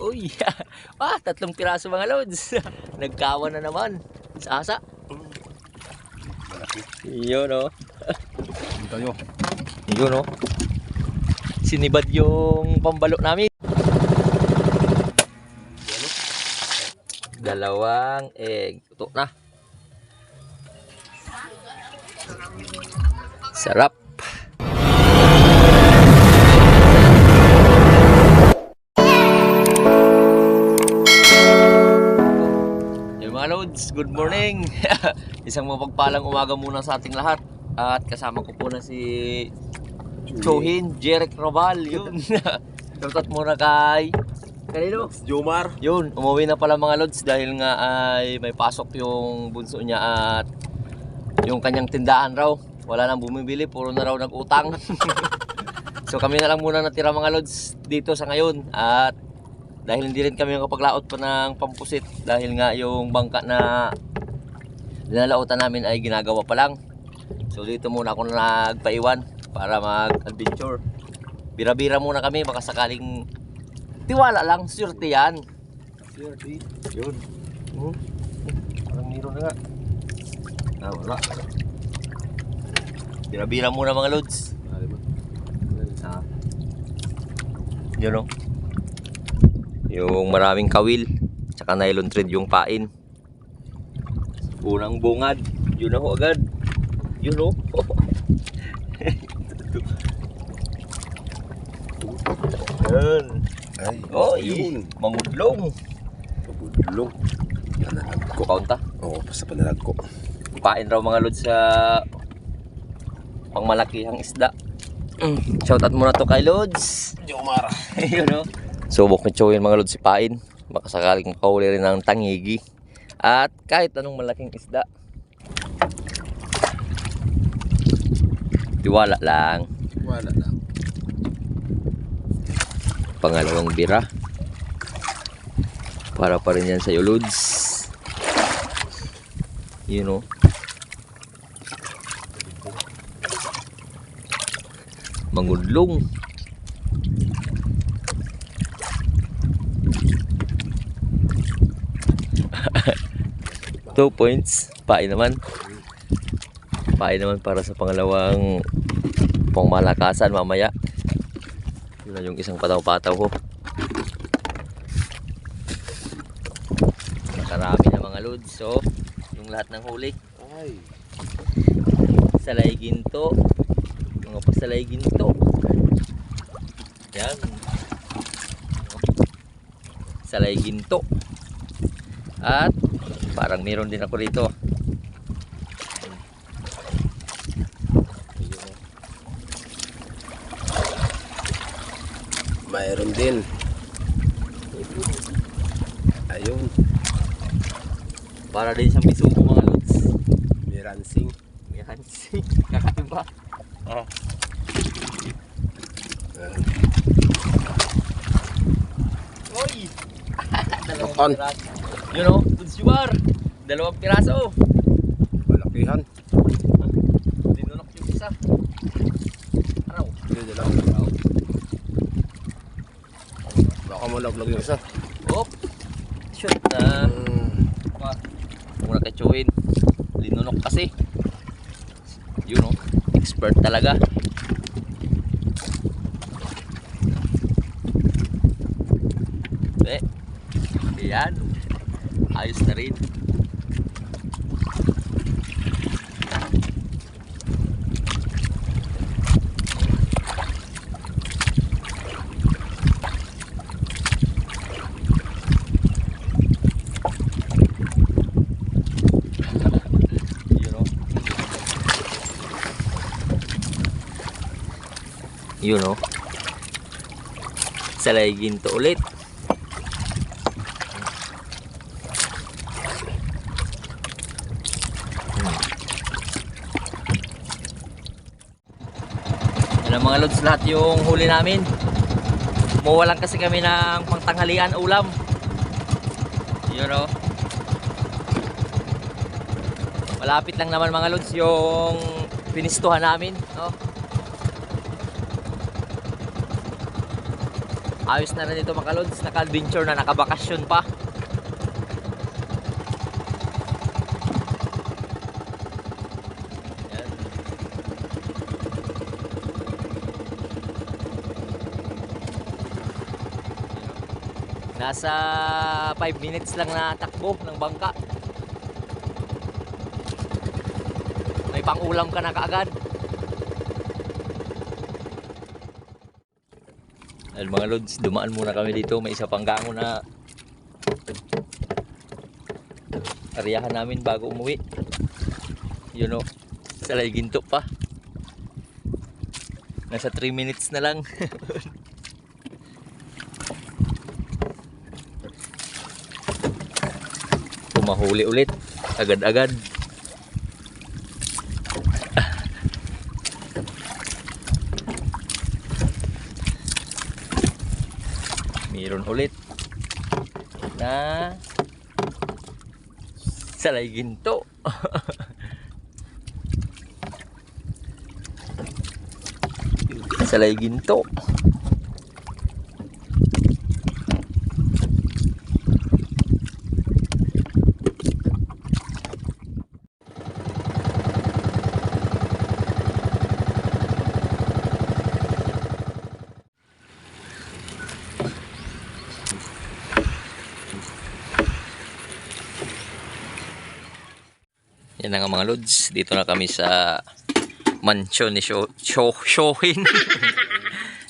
Uy, tatlong piraso mga lods. Nagkawan na naman. Sa asa. Yun o. Yun o. Sinibad yung pambalo namin. Dalawang egg. Tutok na. Sarap. Mga lods, good morning. Isang mapagpalang umaga muna sa ating lahat. At kasama ko po na si Chohin, Jeric Robal. Yun. Tutot muna kay kanino? Jomar. Yun, umuwi na pala mga lods dahil nga ay may pasok yung bunso niya at yung kanyang tindahan raw. Wala nang bumibili, puro na raw nag-utang. So kami na lang muna natira mga lods dito sa ngayon. At dahil hindi rin kami nakapaglaot pa ng pampusit dahil nga yung bangka na linalautan namin ay ginagawa pa lang. So dito muna ako nagpaiwan para mag-adventure. Bira-bira muna kami, baka sakaling tiwala lang, swerte yan. Swerte. Yun. Parang meron na nga. Wala. Bira-bira muna mga lods. Yun o. Yung maraming kawil, tsaka nylon thread yung pain. Unang bungad, yun ako agad. Yun o. Yan. Ay, yun. Mangudlong. Mangudlong. Panalag ko. Kaunta? Oo, basta panalag ko. Pain raw mga lods sa pangmalakihang isda. Shoutout muna to kay Lods. Jomar. Yun o. Subok ni Choyin mga lods si pain. Baka sakaling makahuli rin ng tangigi. At kahit anong malaking isda. Tiwala lang. Wala lang. Pangalawang bira. Para pa rin yan sa'yo lods. You know. Mangudlong. 2 points. Pain naman. Pain naman para sa pangalawang pangmalakasan mamaya. Yun na yung isang pataw-pataw ko. Nakarami na mga lods. So, yung lahat ng huli. Ay. Salay ginto. Mga pasalay ginto. Yan. Salay ginto. At parang meron din ako rito. Mayroon din. Ayun. Para din siyang bisugo mga lods. Miransing. Yan. Kakaiba. Oy! Dalawang On. piraso. You know, goods you are. Dalawang piraso. Malakihan. Dinunok yung isa. Araw. Hindi lang. Baka malaglag yung isa. Hop. Shoot na. Muna kay Choyin. Linunok kasi. You know, expert talaga. Yan. Ayos na rin. You know. Salay ginto ulit. Yan mga lods, lahat yung huli namin. Mawalan kasi kami ng pangtanghalian ulam. You know. Malapit lang naman mga lods yung pinistuhan namin, no? Ayos na rin ito mga lods, naka-adventure na, nakabakasyon pa. Yan. Nasa 5 minutes lang na takbo ng bangka. May pang-ulam ka na kaagad. Ay, mga lods, dumaan muna kami dito. May isa pang gango na ariyahan namin bago umuwi. Yun o, salay ginto pa. Nasa 3 minutes na lang. Pumahuli ulit, agad-agad. Meron ulit na salay ginto. Salay ginto. Yan na nga mga lods, dito na kami sa mansion ni Shohin.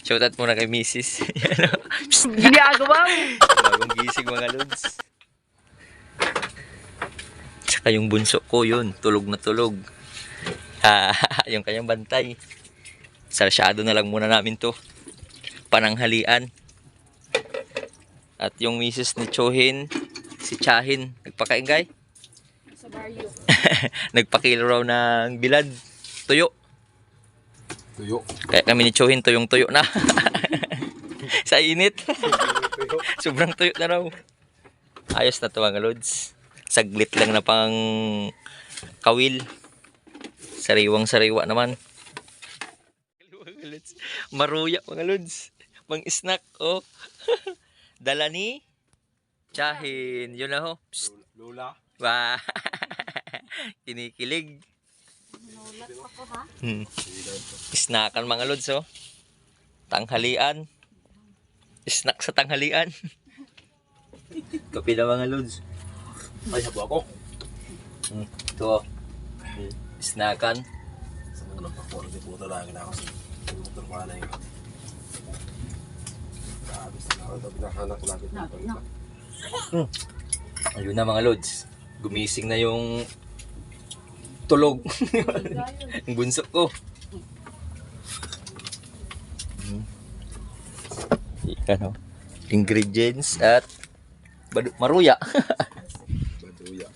Shoutout muna kay Mrs. Ginagawa mo. Bagong gising mga lods. Tsaka yung bunso ko yun, tulog na tulog. Yung kanyang bantay. Sarsyado na lang muna namin to. Pananghalian. At yung Mrs. ni Shohin, si Chahin, nagpakain kay? Sa baryo. Nagpakilo raw ng bilad. Tuyo. Tuyo. Kaya kami ni Shohin tuyong-tuyo na. Sa init. Sobrang tuyo na raw. Ayos na to mga lods. Saglit lang na pang kawil. Sariwang-sariwa naman. Maruya mga lods. Mang snack. Oh. Dala ni Chahin. Yun na ho. Psst. Lola. Wah. Kinikilig. Snackan mga lods oh. Tanghalian. Snack sa tanghalian. Kape na mga lods. Ay, sabo ako. Ito oh. Snackan. Sa mga nagpakuha ng puto lagi na ako sa motor ko na yun. Grabe sila ako. Pinahanap ko lagi. Ayun na mga lods. Gumising na yung tulog. Ang bunso ko. Ano? Ingredients at maruya. Baduya.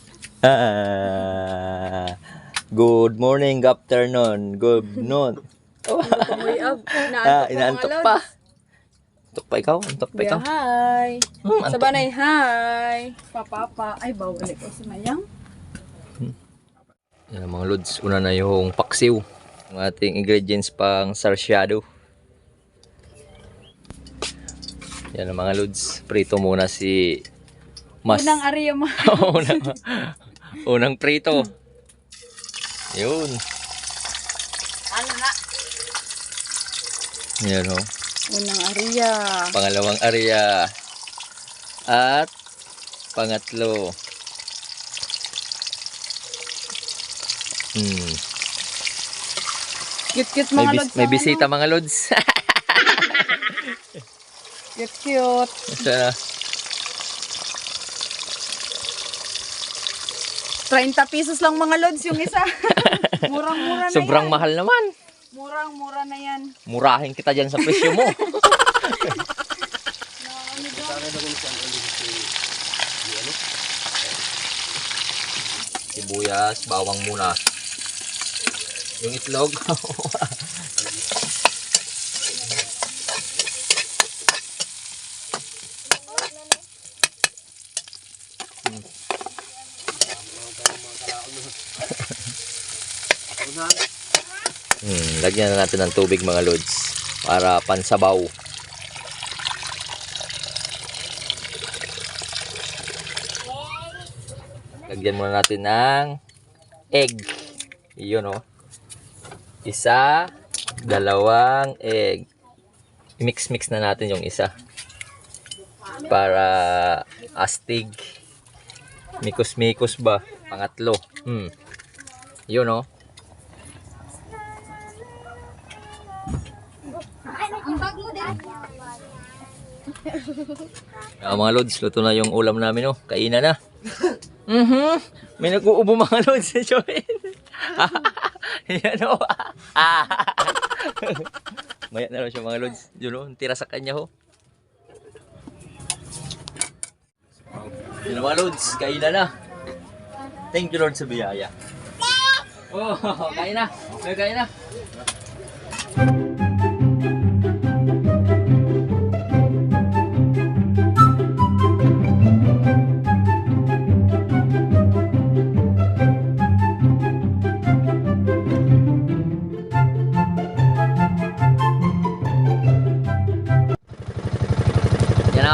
Good morning, good afternoon, good noon. Inaantok pa. Antok pa ikaw? Antok pa ikaw? Hi. Antok. Sabanay, hi. Papa. Ay, bawal ko si Mayang. Yan mga lods, una na yung paksiw. Ang ating ingredients pang sarsyado. Yan ang mga lods. Prito muna si Mas. Unang ariya mo. Unang prito. Yun. Ano na? Yan o. Unang ariya. Pangalawang area. At pangatlo. Cute-cute mga lods. May bisita mga lods. Cute-cute. Sana. 30 pesos lang mga lods yung isa. Murang-mura na Sobrang yan. mahal naman. Murang-mura na yan. Murahin kita dyan sa presyo mo. Sibuyas, bawang muna. Yung itlog. Lagyan na natin ng tubig mga lods para pansabaw. Lagyan muna natin ng egg. Iyon oh. Isa, dalawang egg. I-mix-mix na natin yung isa. Para astig. Mikos-mikos ba? Pangatlo. Yun oh. Mga lods, luto na yung ulam namin oh. Kainan na. May nag-uubo mga lods si Joel. Yan o. Maya na lang siya mga lods. Yun o, tira sa kanya ho. Yun mga lods, kainan na. Thank you Lord sa biyaya. Oh, kain na. Kain na.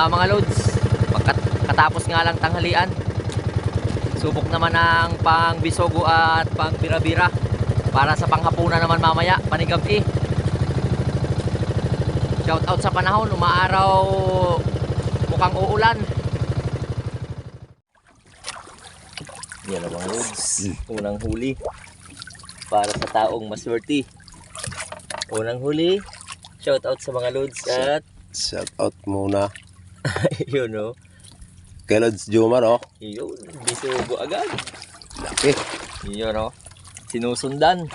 Mga lods, pagkatapos nga lang tanghalian, subok naman ang pang bisogo at pang bira-bira para sa panghapunan naman mamaya, panigabi. Shout out sa panahon, umaaraw, mukhang uulan. Yan ang mga lods, unang huli para sa taong maswerte. Unang huli, shout out sa mga lods at Shout out muna. yun o. Kay Lods Jomar oh. Yun, bisugo agad. Laki. Yun o. Sinusundan.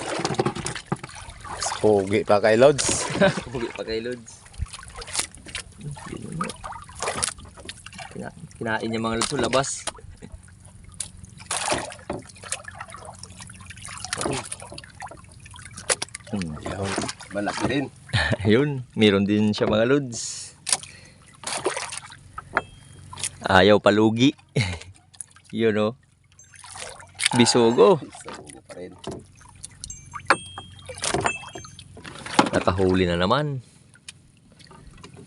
Pogi pa kay Lods. Pugi pa kay Lods. Kinain niya mga Lods sa labas. Yun, malaki din. Yun, meron din siya mga Lods. Ayaw palugi. Yun o. Bisugo. Bisugo pa rin. Nakahuli na naman.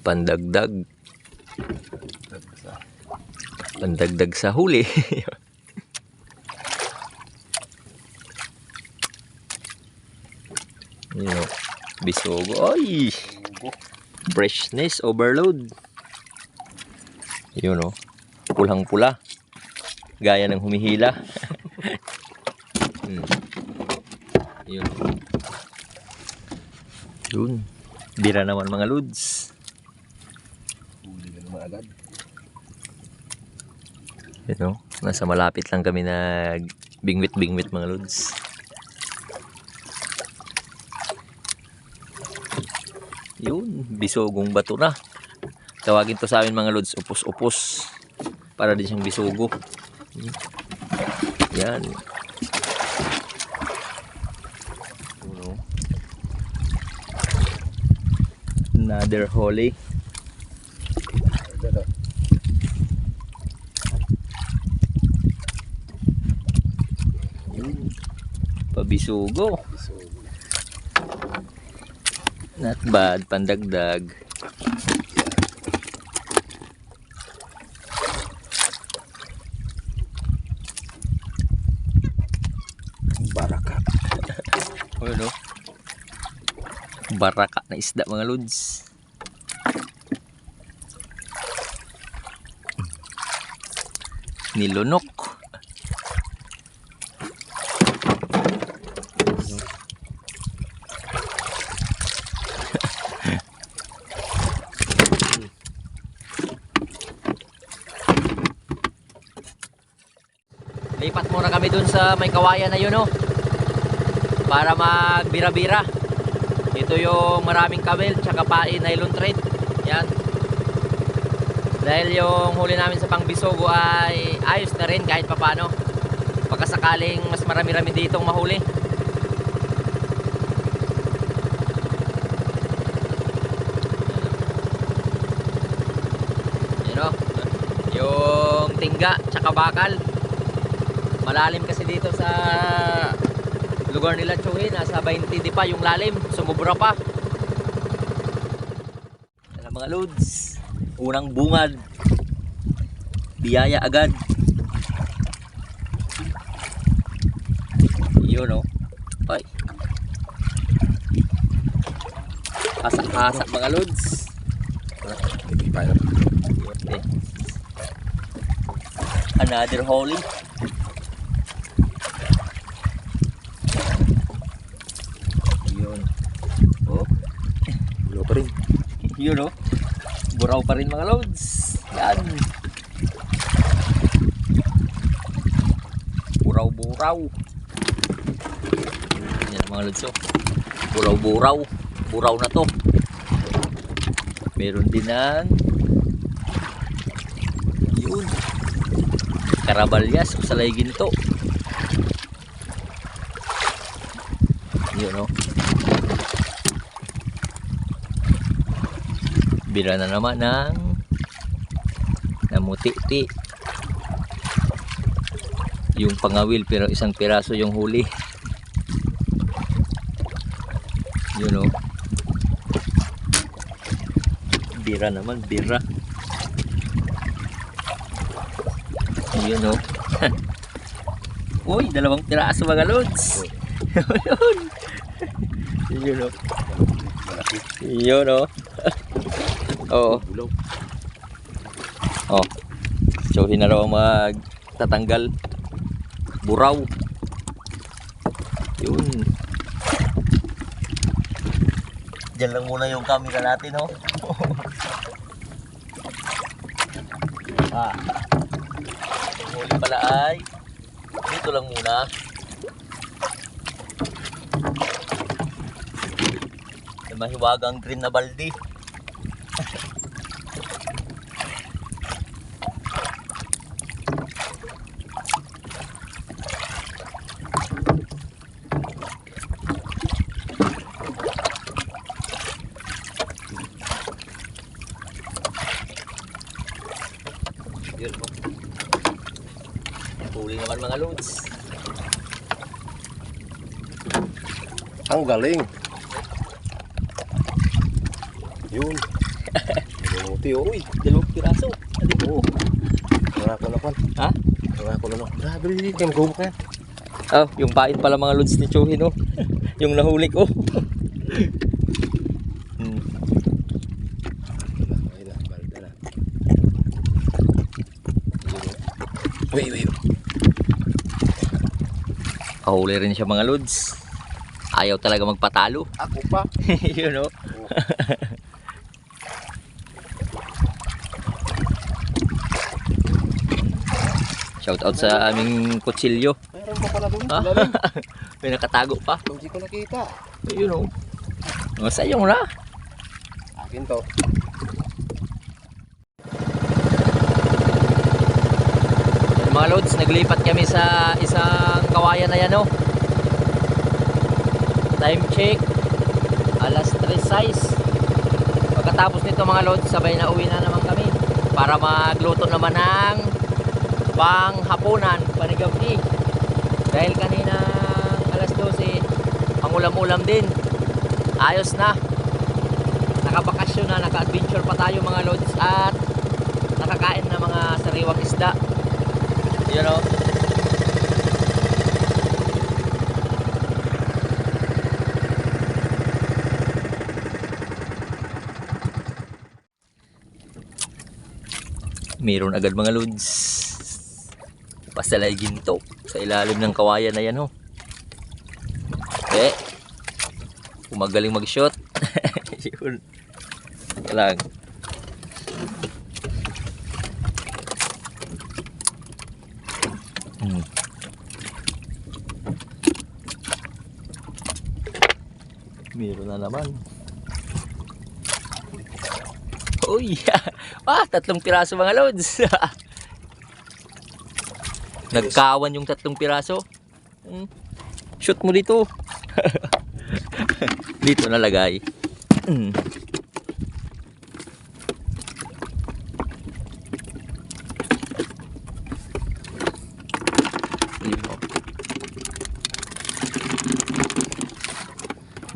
Pandagdag. Pandagdag sa huli. Yun o. Bisugo. Ay! Freshness overload. Yun o. Pulang-pula. Gaya ng humihila. Yun. Yun. Bira naman mga lods. Huli na naman agad. Yun o. Nasa malapit lang kami nag bingwit-bingwit mga lods. Yun. Bisugong bato na. Tawagin to sa amin mga lods, upos-upos. Para din siyang bisugo. Yan. Another holy. Pabisugo. Not bad, pandagdag. Baraka. Ano? Baraka na isda mga lods. Nilunok. Lipat muna kami dun sa may kawayan na yun, oh, para magbira-bira. Ito yung maraming kabel tsaka pain nylon thread. Yan. Dahil yung huli namin sa pangbisogo ay ayos na rin kahit papano. Pagkasakaling mas marami-rami ditong mahuli. Yan, oh. Yung tingga tsaka bakal. Malalim kasi dito sa lugar nila Tsuhin, nasa 20 di pa yung lalim, sumubra pa. Yan mga lods, unang bungad, biyaya agad. Yun oh. Ay. Hasak-hasak mga lods. Hindi pa yun. Okay. Another holy. Yun. Oh. Ulo pa rin. Yun oh. Buraw pa rin mga lods. Yan. Buraw-buraw. Yan mga lods oh. Buraw-buraw. Buraw na to. Meron din ng yun. Karabalyas o salay ginto. Yun oh. Bira na naman ng namuti-ti. Yung pangawil pero isang piraso yung huli. Yun oh. Bira naman, bira. Yun oh. Uy, dalawang piraso mga lods. Yun oh. Yun oh. Oo. Oh. So na raw magtatanggal buraw. Yun. Diyan lang muna yung camera natin, oh. Yung huli pala ay dito lang muna. May mahiwagang green na balde. Yun po. Huli naman mga loads. Ang galing. Yun. Buti oh. Uy, dalawang piraso. Adi po. Nangako na pan. Ha? Nangako na. Grabe rin. Kaya magubok na yan. Oh, yung pain pala mga loads ni Chuhin, oh. Yung nahuli ko. Wait. Kahuli rin siya mga loads. Ayaw talaga magpatalo. Ako pa. Yun oh. Shout out sa aming kutsilyo. Mayroon pa pala doon. Ah, Lalim. may nakatago pa. Hindi ko nakita. Yun oh. Masaya mo na. Akin to. Mga loads, naglipat kami sa isang kawayan na yan oh. Time check alas 3:06. Pagkatapos nito mga loads, sabay na uwi na naman kami para magluto naman ng panghapunan, panigabi. Dahil kanina alas 12 pangulam-ulam din. Ayos na. Nakabakasyon na, naka-adventure pa tayo mga loads at nakakain na mga sariwang isda. You know. Meron agad mga loads. Pasalay ginto sa ilalim ng kawayan na yan ho. Kung magaling mag-shot. Yun. Lang. Meron na naman. Uy! 3 piraso mga loads. Nagkawan yung 3 piraso. Shoot mo dito. Dito nalagay.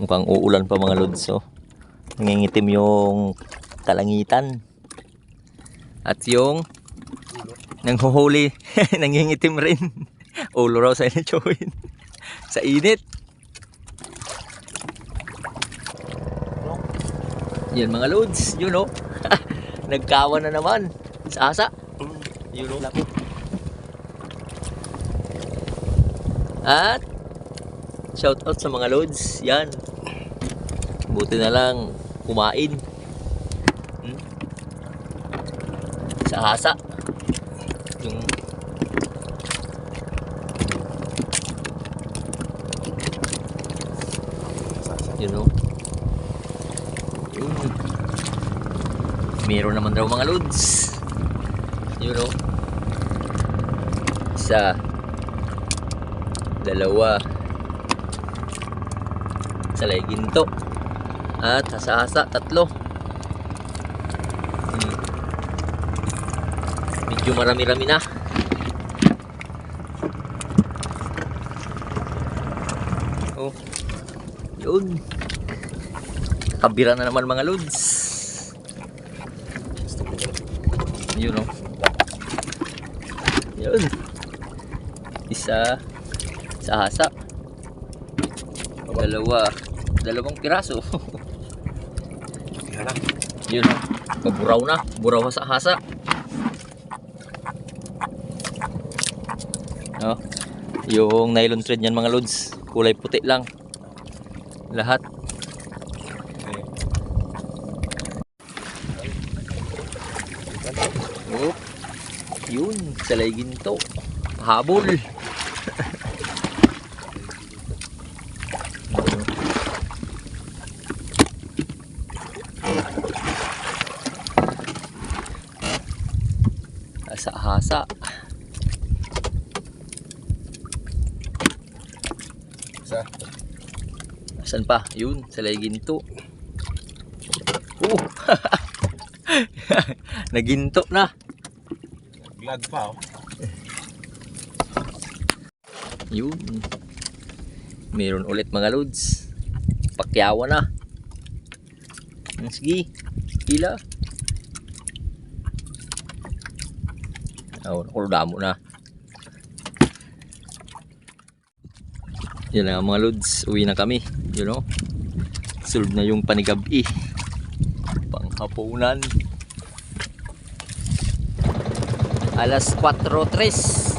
Mukhang uulan pa mga lods oh. Nangingitim yung kalangitan. At yung nanghuhuli nangingitim rin. Ulo raw sa inyo. Sa init. Yan mga loads, you know. Nagkawan na naman. Sa asa. You know. At shout out sa mga loads. Yan. Buti na lang kumain. Sa asa. Yung you know. Meron naman daw mga loads. You know. Isa. Dalawa. Sa ginto. At hasa-hasa, tatlo. Medyo marami-rami na. Oh. Yun. Kabira na naman mga loads. Yun o. Yun. Isa. Sa hasa. Dalawang piraso. Yan na. Yun o. Paburaw na. Buraw sa hasa. Oh. Yung nylon thread niyan mga loads. Kulay puti lang. Lahat. Oh. Yun. Salay ginto. Habol. Hasa-hasa. Asan pa? Yun, salay ginto. Naginto na. Glad pa oh. Yun. Meron ulit mga loads. Pakyawa na. Sige. Pila. Damo na. Yan na mga loads. Uwi na kami. You know. Solve na yung panigabi. Panghapunan. Alas 4:03.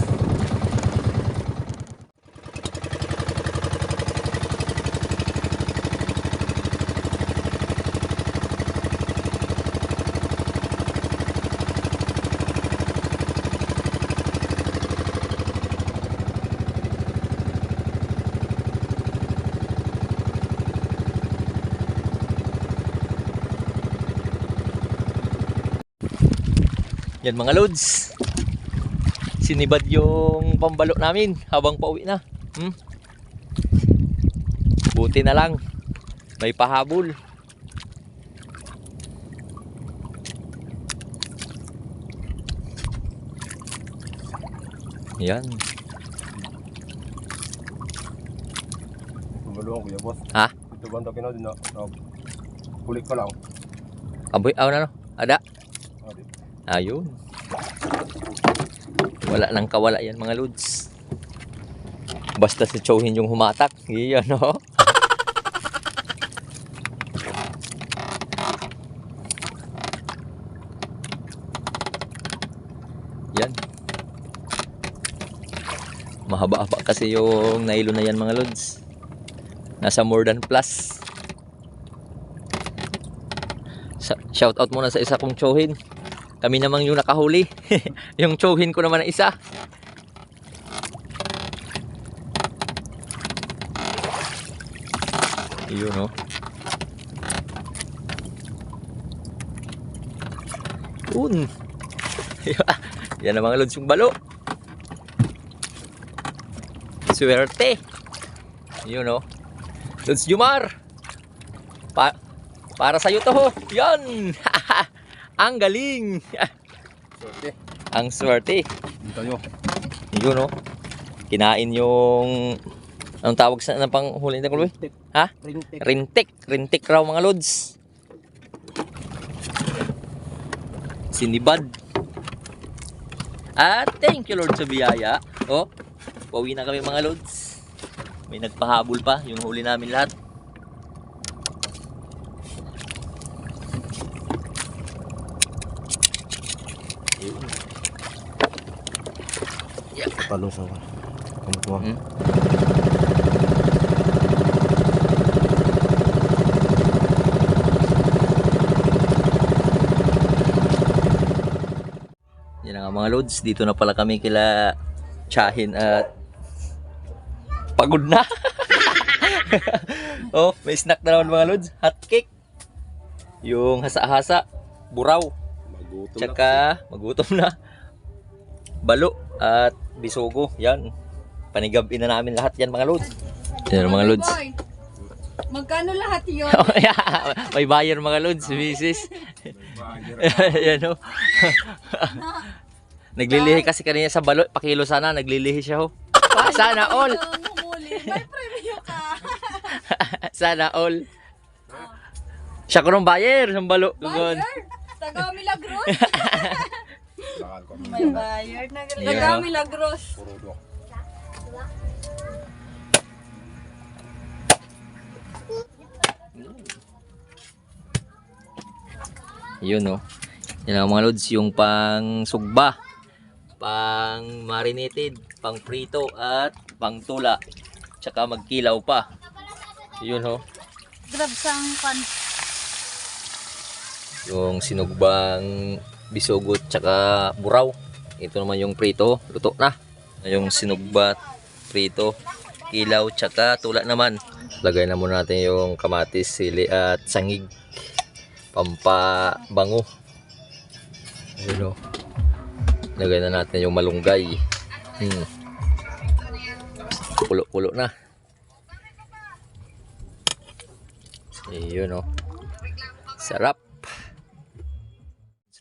Yan mga loads. Sinibad yung pambalo namin habang pauwi na. Buti na lang. May pahabol. Yan. Pumalo ko ya boss. Ha? Ito banda kina din na. Kulik ka lang. Aboy, na no? Ada? Adi. Ayun. Wala nang kawala yan mga loads. Basta si Chowhin yung humatak. Iyan no? Yan. Mahaba-haba kasi yung nylon na yan mga loads. Nasa more than plus. Shout out muna sa isa kong Chowhin. Kami namang yung nakahuli. Yung Chowhin ko naman na isa. Yun no. Yan ang mga loads yung balo. Swerte. Yun no. Loads Jumar. Para sa'yo to ho. Yan. Ang galing. Swerte. Ang swerte. Dito nyo. Yun no. Kinain yung anong tawag sa ng panghuli na kuloy? Ha? Rintik. Rintik. Rintik raw mga loads. Sinibad. At thank you Lord sa biyaya. Oh, pauwi na kami mga loads. May nagpahabol pa, yung huli namin lahat. Yun. Palos ako. Kamutuwa. Hmm? Yan nga mga lods, dito na pala kami kila Chahin at pagod na. Oh, may snack na naman mga lods, hot cake. Yung hasa-hasa, buraw, Magutom tsaka magutom na. Balo at bisogo, yan. Panigabin na namin lahat yan mga lods. Yan mga lods. Boy, magkano lahat yun? Oh, yeah. May buyer mga lods, misis. Yan o. Naglilihi kasi kanina sa balo, pakilo sana, naglilihi siya ho. Sana all. Humuli. May premyo ka. Sana all. Siya ko nung buyer, sa balo. Buyer? Taga Milagros? Lakad ko. May buyer na galing. Yeah. Taga Milagros. Puro do. Yun o. Yan ang mga lods, yung pang sugba, pang marinated, pang prito at pang tula. Tsaka magkilaw pa. Yun o. Grab sang pan. Yung sinugbang bisugot tsaka buraw. Ito naman yung prito, luto na. Yung sinugba, prito, kilaw tsaka tula naman. Lagay na muna natin yung kamatis, sili at sangig. Pampabango. Ayun o. Lagay na natin yung malunggay. Kulo-kulo na. Ayun o. Sarap.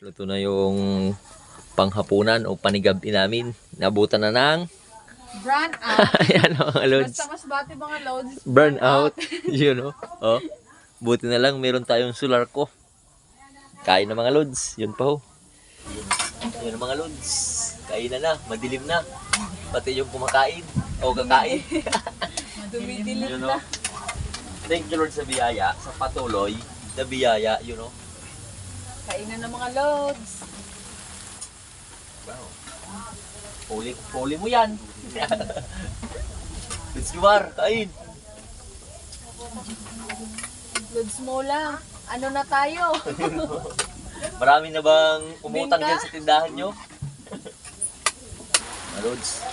Luto na yung panghapunan o panigabi namin. Nabutan na ng Brand out. ayan o mga lods. Basta mas bati mga loads. Burn out. Yun o. Oh. Buti na lang meron tayong solar ko. Kain na mga lods. Yun pa ho. Yun mga lods. Kain na. Madilim na. Pati yung kumakain. O kakain. Dumidilim Yun na. o. Thank you Lord sa biyaya. Sa patuloy na biyaya. Yun o. Kainan ng mga loads. Wow. Puli mo yan. Let's go Mar. Kain. Loads mo lang. Ano na tayo? Marami na bang umutang Binta? dyan sa tindahan nyo? Mga lods.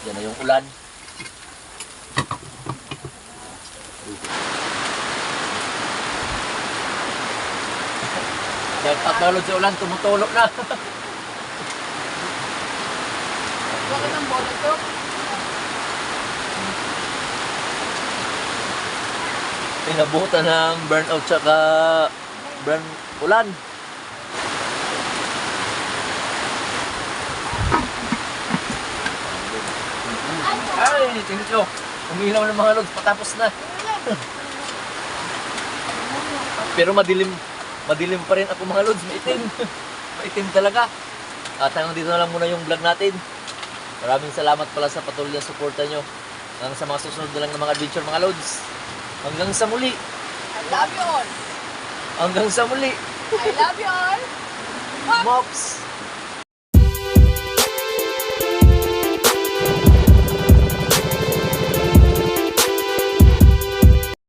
Yan na yung ulan. Yan mga lods sa ulan. Tumutulog na. Bakit ang bola to? Pinabutan ng burnout tsaka ulan. Ay, tingnan nyo. Umilaw ng mga lods, patapos na. Pero madilim pa rin ako mga lods, maitim. Maitim talaga. At hanggang dito na lang muna yung vlog natin. Maraming salamat pala sa patuloy na suporta nyo. Hanggang sa mga susunod na lang ng mga adventure mga lods. Hanggang sa muli. I love you all. Hanggang sa muli. I love you all. Mops!